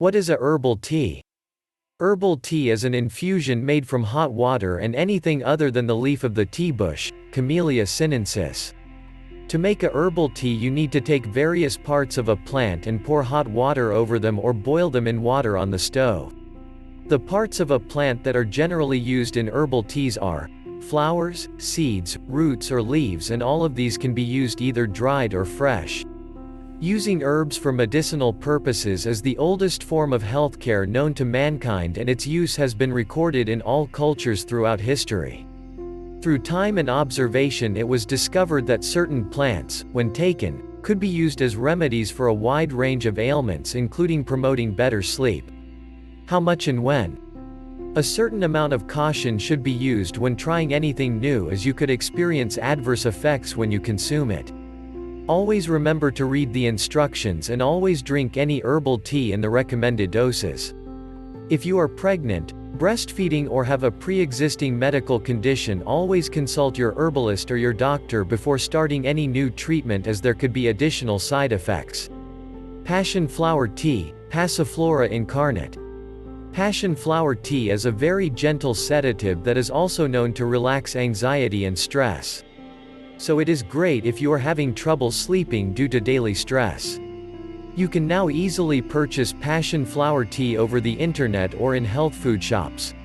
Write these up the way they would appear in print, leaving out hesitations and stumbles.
What is a herbal tea? Herbal tea is an infusion made from hot water and anything other than the leaf of the tea bush, Camellia sinensis. To make a herbal tea you need to take various parts of a plant and pour hot water over them or boil them in water on the stove. The parts of a plant that are generally used in herbal teas are flowers, seeds, roots or leaves, and all of these can be used either dried or fresh. Using herbs for medicinal purposes is the oldest form of healthcare known to mankind, and its use has been recorded in all cultures throughout history. Through time and observation it was discovered that certain plants, when taken, could be used as remedies for a wide range of ailments, including promoting better sleep. How much and when? A certain amount of caution should be used when trying anything new, as you could experience adverse effects when you consume it. Always remember to read the instructions and always drink any herbal tea in the recommended doses. If you are pregnant, breastfeeding or have a pre-existing medical condition, always consult your herbalist or your doctor before starting any new treatment, as there could be additional side effects. Passion flower tea, Passiflora incarnate. Passion flower tea is a very gentle sedative that is also known to relax anxiety and stress. So it is great if you are having trouble sleeping due to daily stress. You can now easily purchase passion flower tea over the internet or in health food shops.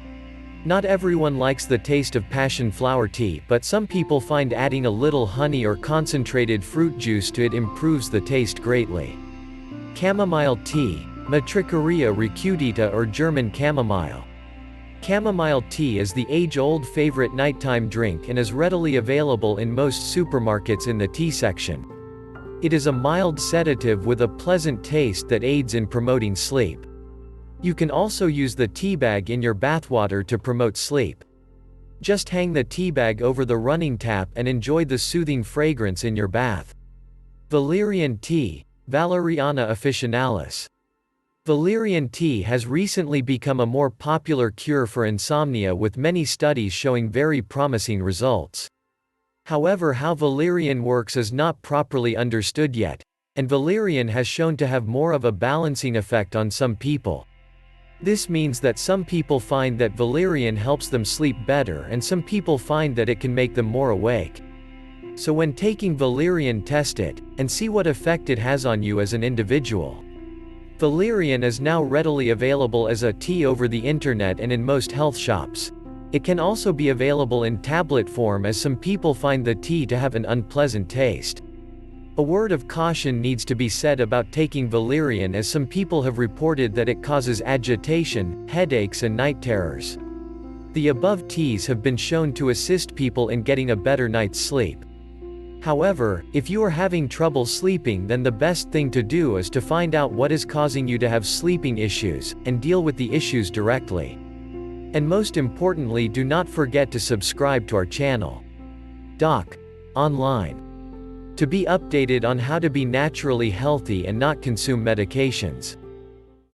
Not everyone likes the taste of passion flower tea, but some people find adding a little honey or concentrated fruit juice to it improves the taste greatly. Chamomile tea, Matricaria recutita or German chamomile. Chamomile tea is the age-old favorite nighttime drink and is readily available in most supermarkets in the tea section. It is a mild sedative with a pleasant taste that aids in promoting sleep. You can also use the tea bag in your bathwater to promote sleep. Just hang the tea bag over the running tap and enjoy the soothing fragrance in your bath. Valerian tea, Valeriana officinalis. Valerian tea has recently become a more popular cure for insomnia, with many studies showing very promising results. However, how valerian works is not properly understood yet, and valerian has shown to have more of a balancing effect on some people. This means that some people find that valerian helps them sleep better, and some people find that it can make them more awake. So when taking valerian, test it, and see what effect it has on you as an individual. Valerian is now readily available as a tea over the internet and in most health shops. It can also be available in tablet form, as some people find the tea to have an unpleasant taste. A word of caution needs to be said about taking valerian, as some people have reported that it causes agitation, headaches and night terrors. The above teas have been shown to assist people in getting a better night's sleep. However, if you are having trouble sleeping, then the best thing to do is to find out what is causing you to have sleeping issues, and deal with the issues directly. And most importantly, do not forget to subscribe to our channel, DocOnline, to be updated on how to be naturally healthy and not consume medications.